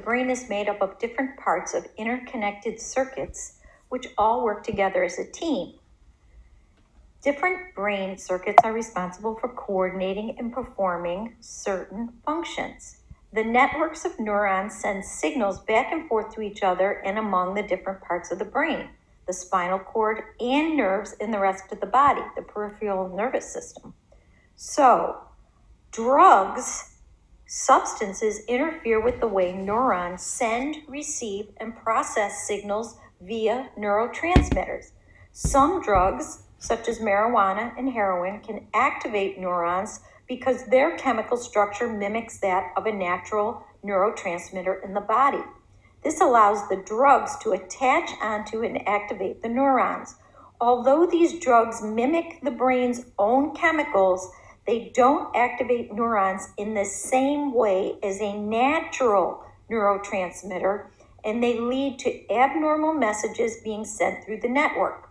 brain is made up of different parts of interconnected circuits, which all work together as a team. Different brain circuits are responsible for coordinating and performing certain functions. The networks of neurons send signals back and forth to each other and among the different parts of the brain, the spinal cord, and nerves in the rest of the body, the peripheral nervous system. So, substances interfere with the way neurons send, receive, and process signals via neurotransmitters. Some drugs, such as marijuana and heroin, can activate neurons because their chemical structure mimics that of a natural neurotransmitter in the body. This allows the drugs to attach onto and activate the neurons. Although these drugs mimic the brain's own chemicals, they don't activate neurons in the same way as a natural neurotransmitter, and they lead to abnormal messages being sent through the network.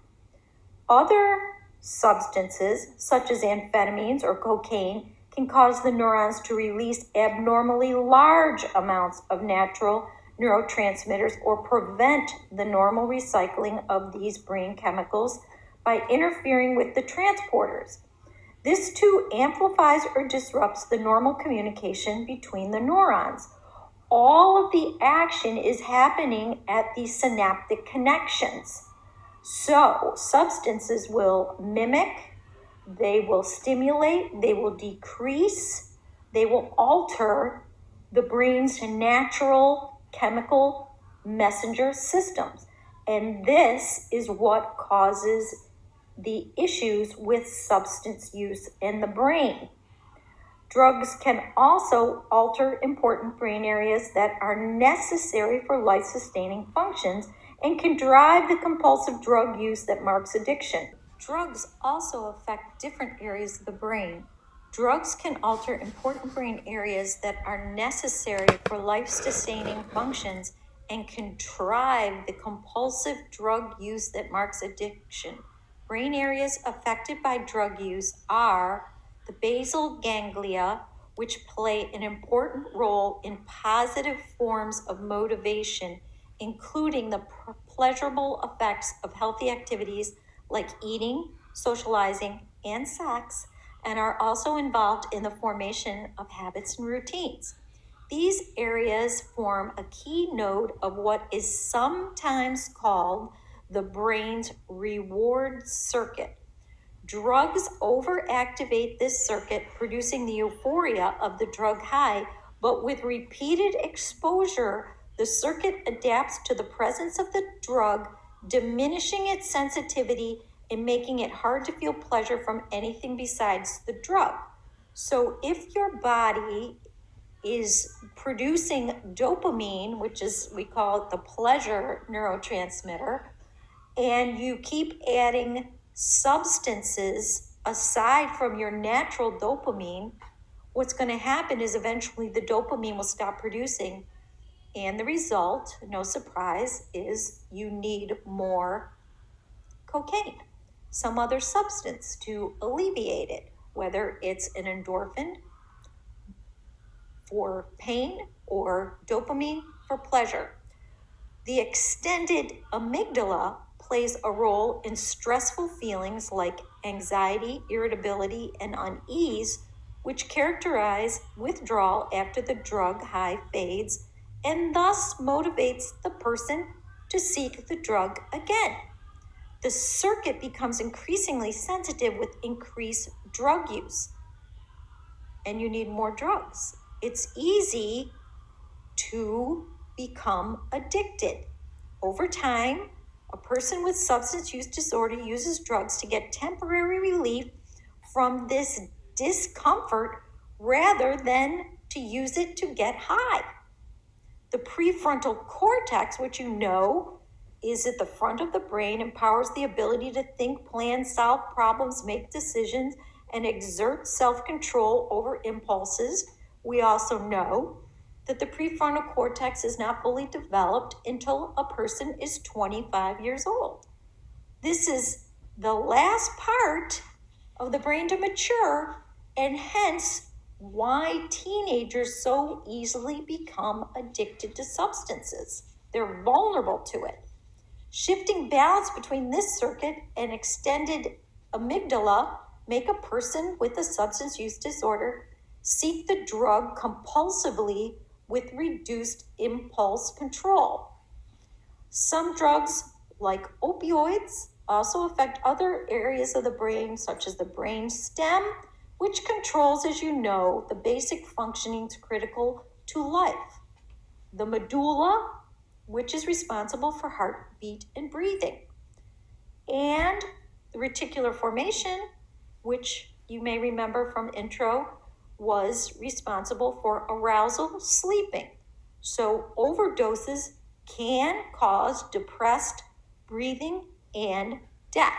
Other substances, such as amphetamines or cocaine, can cause the neurons to release abnormally large amounts of natural neurotransmitters or prevent the normal recycling of these brain chemicals by interfering with the transporters. This too amplifies or disrupts the normal communication between the neurons. All of the action is happening at the synaptic connections. So, substances will mimic, they will stimulate, they will decrease, they will alter the brain's natural chemical messenger systems. And this is what causes the issues with substance use in the brain. Drugs can also alter important brain areas that are necessary for life-sustaining functions and can drive the compulsive drug use that marks addiction. Drugs also affect different areas of the brain. Drugs can alter important brain areas that are necessary for life-sustaining functions and can drive the compulsive drug use that marks addiction. Brain areas affected by drug use are the basal ganglia, which play an important role in positive forms of motivation, including the pleasurable effects of healthy activities like eating, socializing, and sex, and are also involved in the formation of habits and routines. These areas form a key node of what is sometimes called the brain's reward circuit. Drugs overactivate this circuit, producing the euphoria of the drug high, but with repeated exposure, the circuit adapts to the presence of the drug, diminishing its sensitivity and making it hard to feel pleasure from anything besides the drug. So if your body is producing dopamine, which is, we call it the pleasure neurotransmitter, and you keep adding substances aside from your natural dopamine, what's going to happen is eventually the dopamine will stop producing, and the result, no surprise, is you need more cocaine, some other substance to alleviate it, whether it's an endorphin for pain or dopamine for pleasure. The extended amygdala plays a role in stressful feelings like anxiety, irritability, and unease, which characterize withdrawal after the drug high fades and thus motivates the person to seek the drug again. The circuit becomes increasingly sensitive with increased drug use, and you need more drugs. It's easy to become addicted. Over time, a person with substance use disorder uses drugs to get temporary relief from this discomfort rather than to use it to get high. The prefrontal cortex, which you know is at the front of the brain, empowers the ability to think, plan, solve problems, make decisions, and exert self-control over impulses. We also know that the prefrontal cortex is not fully developed until a person is 25 years old. This is the last part of the brain to mature, and hence why teenagers so easily become addicted to substances. They're vulnerable to it. Shifting balance between this circuit and extended amygdala make a person with a substance use disorder seek the drug compulsively with reduced impulse control. Some drugs, like opioids, also affect other areas of the brain, such as the brain stem, which controls, as you know, the basic functionings critical to life. The medulla, which is responsible for heartbeat and breathing. And the reticular formation, which you may remember from intro, was responsible for arousal, sleeping. So overdoses can cause depressed breathing and death.